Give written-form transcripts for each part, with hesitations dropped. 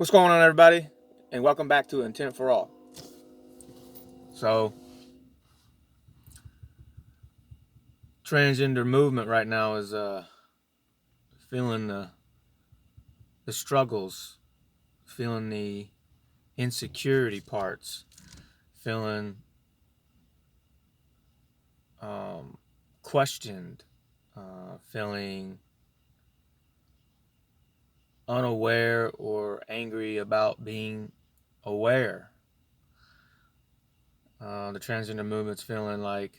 What's going on, everybody? And welcome back to Intent for All. So, transgender movement right now is feeling the struggles, feeling the insecurity parts, feeling questioned, feeling unaware or angry about being aware. The transgender movement's feeling like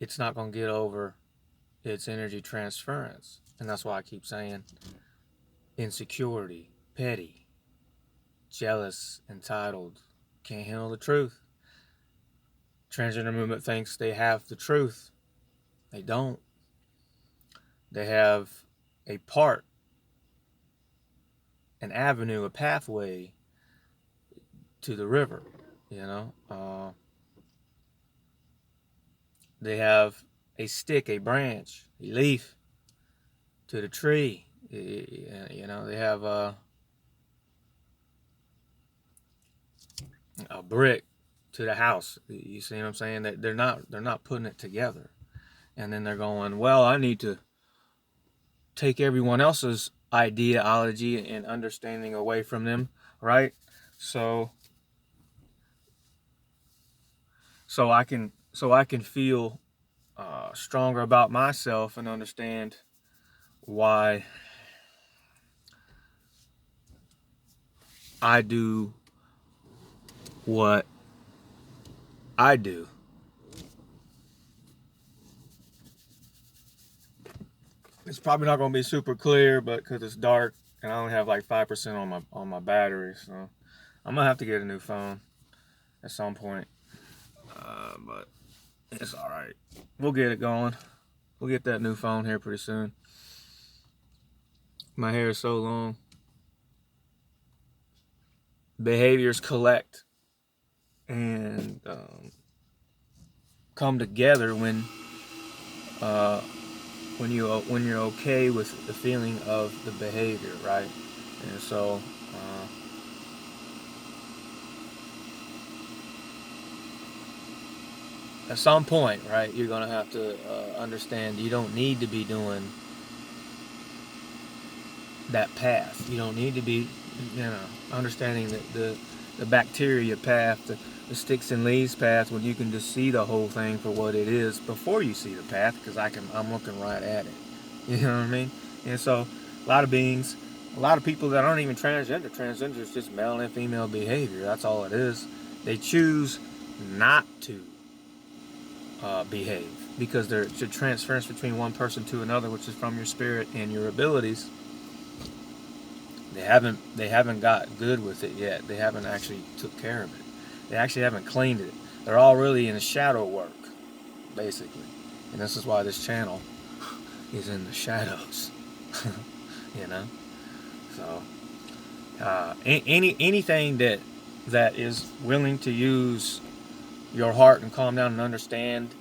it's not going to get over its energy transference. And that's why I keep saying insecurity, petty, jealous, entitled, can't handle the truth. Transgender movement thinks they have the truth. They don't. They have a part, an avenue, a pathway to the river. They have a stick, a branch, a leaf to the tree. They have a brick to the house. You see what I'm saying? That they're not putting it together, and then they're going, well, I need to take everyone else's ideology and understanding away from them, right? So I can feel stronger about myself and understand why I do what I do. It's probably not going to be super clear, but because it's dark and I only have like 5% on my battery, so I'm gonna have to get a new phone at some point. But it's all right. We'll get it going. We'll get that new phone here pretty soon. My hair is so long. Behaviors collect and come together when you're okay with the feeling of the behavior, right? And so at some point, right, you're gonna have to understand you don't need to be doing that path. You don't need to be, understanding the bacteria path, the sticks and leaves path, when you can just see the whole thing for what it is before you see the path, because I'm looking right at it. You know what I mean? And so a lot of beings, a lot of people that aren't even transgender. Transgender is just male and female behavior. That's all it is. They choose not to behave because there's a transference between one person to another, which is from your spirit and your abilities. They haven't got good with it yet. They haven't actually took care of it. They actually haven't cleaned it. They're all really in the shadow work, basically. And this is why this channel is in the shadows. you know. So anything that is willing to use your heart and calm down and understand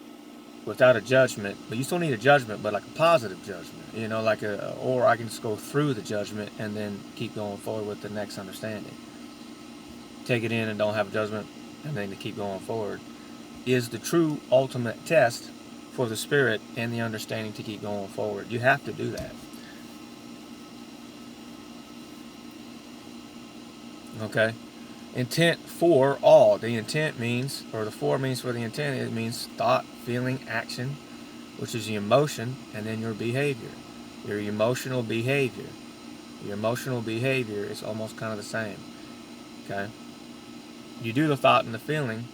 without a judgment, but you still need a judgment, but like a positive judgment, or I can just go through the judgment and then keep going forward with the next understanding. Take it in and don't have a judgment, and then to keep going forward is the true ultimate test for the spirit and the understanding to keep going forward. You have to do that. Okay? Intent for all. The intent means, or the for means for the intent, it means thought, feeling, action, which is the emotion, and then your behavior. Your emotional behavior. Your emotional behavior is almost kind of the same. Okay? You do the thought and the feeling,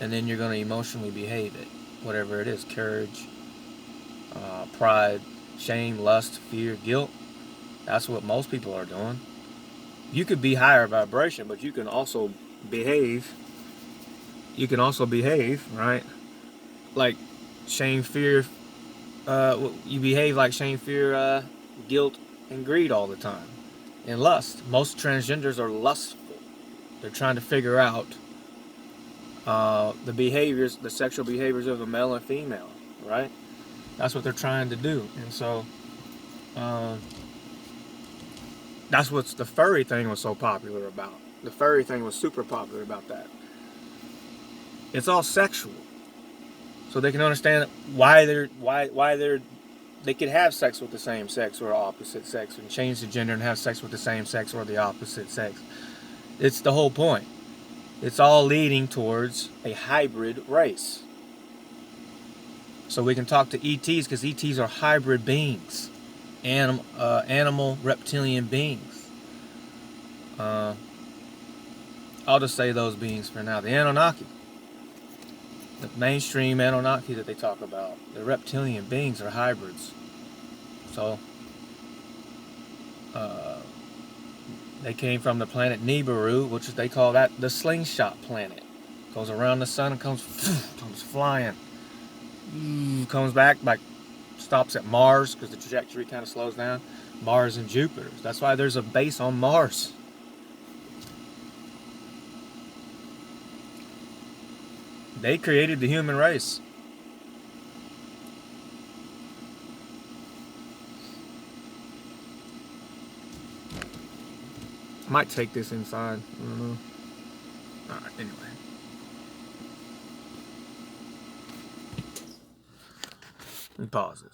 and then you're going to emotionally behave it. Whatever it is. Courage, pride, shame, lust, fear, guilt. That's what most people are doing. You could be higher vibration, but you can also behave. Right? Like shame, fear. You behave like shame, fear, guilt, and greed all the time. And lust. Most transgenders are lustful. They're trying to figure out the behaviors, the sexual behaviors of the male and female. Right? That's what they're trying to do. And so That's what the furry thing was so popular about. The furry thing was super popular about that. It's all sexual, so they can understand why they could have sex with the same sex or opposite sex, and change the gender and have sex with the same sex or the opposite sex. It's the whole point. It's all leading towards a hybrid race. So we can talk to ETs, because ETs are hybrid beings, animal reptilian beings. I'll just say those beings for now. The Anunnaki, the mainstream Anunnaki that they talk about, the reptilian beings are hybrids. So they came from the planet Nibiru, which they call that the slingshot planet. Goes around the sun and comes flying. Comes back, stops at Mars, because the trajectory kind of slows down. Mars and Jupiter. That's why there's a base on Mars. They created the human race. I might take this inside. I don't know. Alright, anyway. Let me pause this.